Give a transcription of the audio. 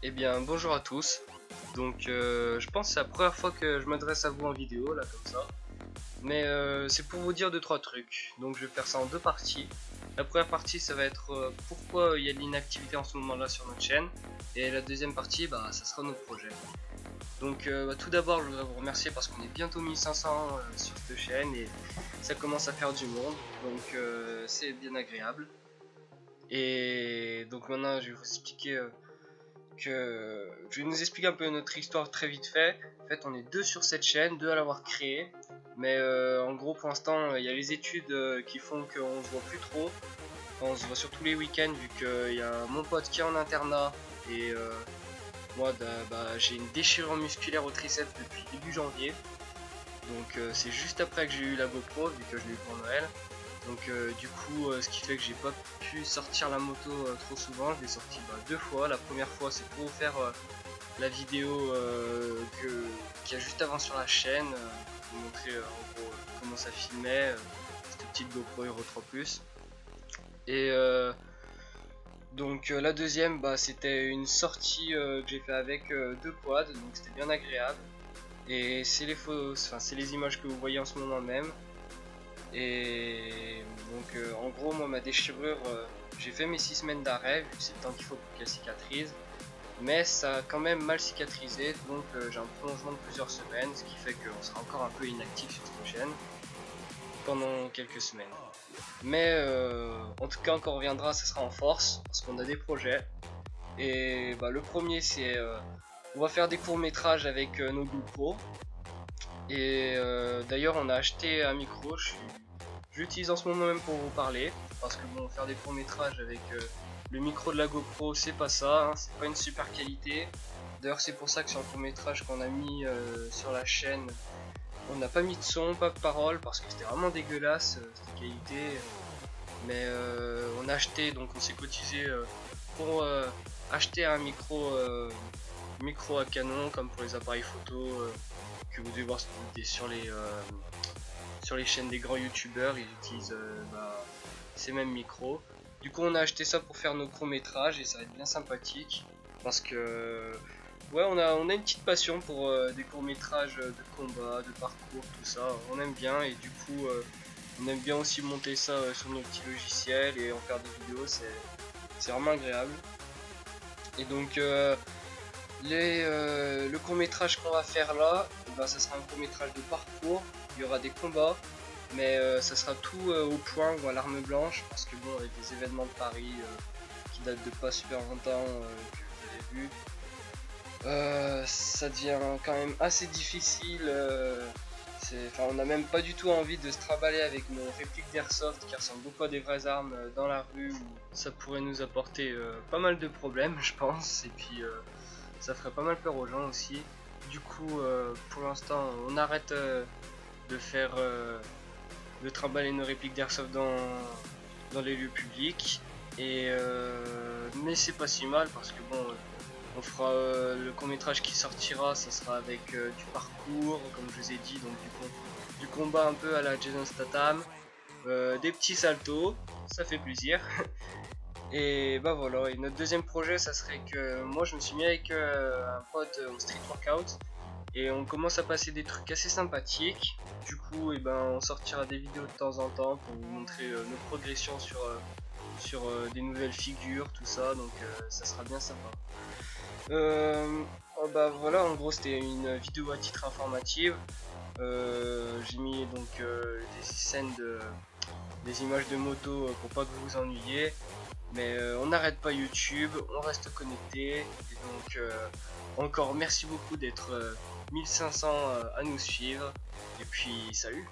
Eh bien bonjour à tous. Donc je pense que c'est la première fois que je m'adresse à vous en vidéo là comme ça. Mais c'est pour vous dire deux trois trucs. Donc je vais faire ça en deux parties. La première partie ça va être pourquoi il y a de l'inactivité en ce moment là sur notre chaîne. Et la deuxième partie ça sera notre projet. Donc tout d'abord je voudrais vous remercier parce qu'on est bientôt 1500 sur cette chaîne et ça commence à faire du monde. Donc c'est bien agréable. Et donc maintenant je vais vous expliquer je vais nous expliquer un peu notre histoire très vite fait. En fait, on est deux sur cette chaîne, deux à l'avoir créée. Mais en gros, pour l'instant, il y a les études qui font qu'on se voit plus trop. Enfin, on se voit surtout les week-ends, vu qu'il y a mon pote qui est en internat. Et moi, j'ai une déchirure musculaire au triceps depuis début janvier. Donc c'est juste après que j'ai eu la GoPro, vu que je l'ai eu pour Noël. Donc du coup ce qui fait que j'ai pas pu sortir la moto trop souvent. Je l'ai sorti deux fois. La première fois c'est pour vous faire la vidéo qu'il y a juste avant sur la chaîne, pour vous montrer en gros comment ça filmait, cette petite GoPro Hero 3 Plus. Et donc la deuxième c'était une sortie que j'ai fait avec deux quads, donc c'était bien agréable. Et c'est les photos, enfin c'est les images que vous voyez en ce moment même. Et donc en gros moi ma déchirure, j'ai fait mes 6 semaines d'arrêt vu que c'est le temps qu'il faut pour qu'elle cicatrise. Mais ça a quand même mal cicatrisé, donc j'ai un prolongement de plusieurs semaines, ce qui fait qu'on sera encore un peu inactif sur cette chaîne pendant quelques semaines. Mais en tout cas quand on reviendra ça sera en force parce qu'on a des projets. Et le premier c'est on va faire des courts métrages avec nos GoPro. Et d'ailleurs on a acheté un micro, j'utilise en ce moment même pour vous parler. Parce que bon, faire des courts métrages avec le micro de la GoPro c'est pas ça, hein, c'est pas une super qualité. D'ailleurs c'est pour ça que sur le court métrage qu'on a mis sur la chaîne, on n'a pas mis de son, pas de parole, parce que c'était vraiment dégueulasse cette qualité. Mais on a acheté, donc on s'est cotisé pour acheter un micro à canon comme pour les appareils photo que vous devez voir sur les chaînes des grands youtubeurs. Ils utilisent ces mêmes micros. Du coup on a acheté ça pour faire nos courts métrages et ça va être bien sympathique parce que ouais on a une petite passion pour des courts métrages de combat, de parcours, tout ça. On aime bien et du coup on aime bien aussi monter ça sur nos petits logiciels et en faire des vidéos, c'est vraiment agréable. Et donc le court métrage qu'on va faire là, ça sera un court métrage de parcours, il y aura des combats, mais ça sera tout au point ou à l'arme blanche, parce que bon avec les événements de Paris qui datent de pas super longtemps que vous avez vu, ça devient quand même assez difficile. On n'a même pas du tout envie de se trimballer avec nos répliques d'airsoft qui ressemblent beaucoup à des vraies armes dans la rue, où ça pourrait nous apporter pas mal de problèmes je pense, et puis ça ferait pas mal peur aux gens aussi. Du coup pour l'instant on arrête de trimballer nos répliques d'airsoft dans les lieux publics, et mais c'est pas si mal parce que bon on fera le court métrage qui sortira, ça sera avec du parcours comme je vous ai dit, donc du combat un peu à la Jason Statham, des petits saltos, ça fait plaisir. Et voilà, et notre deuxième projet ça serait que moi je me suis mis avec un pote au street workout et on commence à passer des trucs assez sympathiques. Du coup on sortira des vidéos de temps en temps pour vous montrer nos progressions sur des nouvelles figures, tout ça, donc ça sera bien sympa. Voilà, en gros c'était une vidéo à titre informative. J'ai mis donc des images de moto pour pas que vous vous ennuyiez. Mais on n'arrête pas YouTube, on reste connecté. Et donc encore merci beaucoup d'être 1500 à nous suivre. Et puis salut.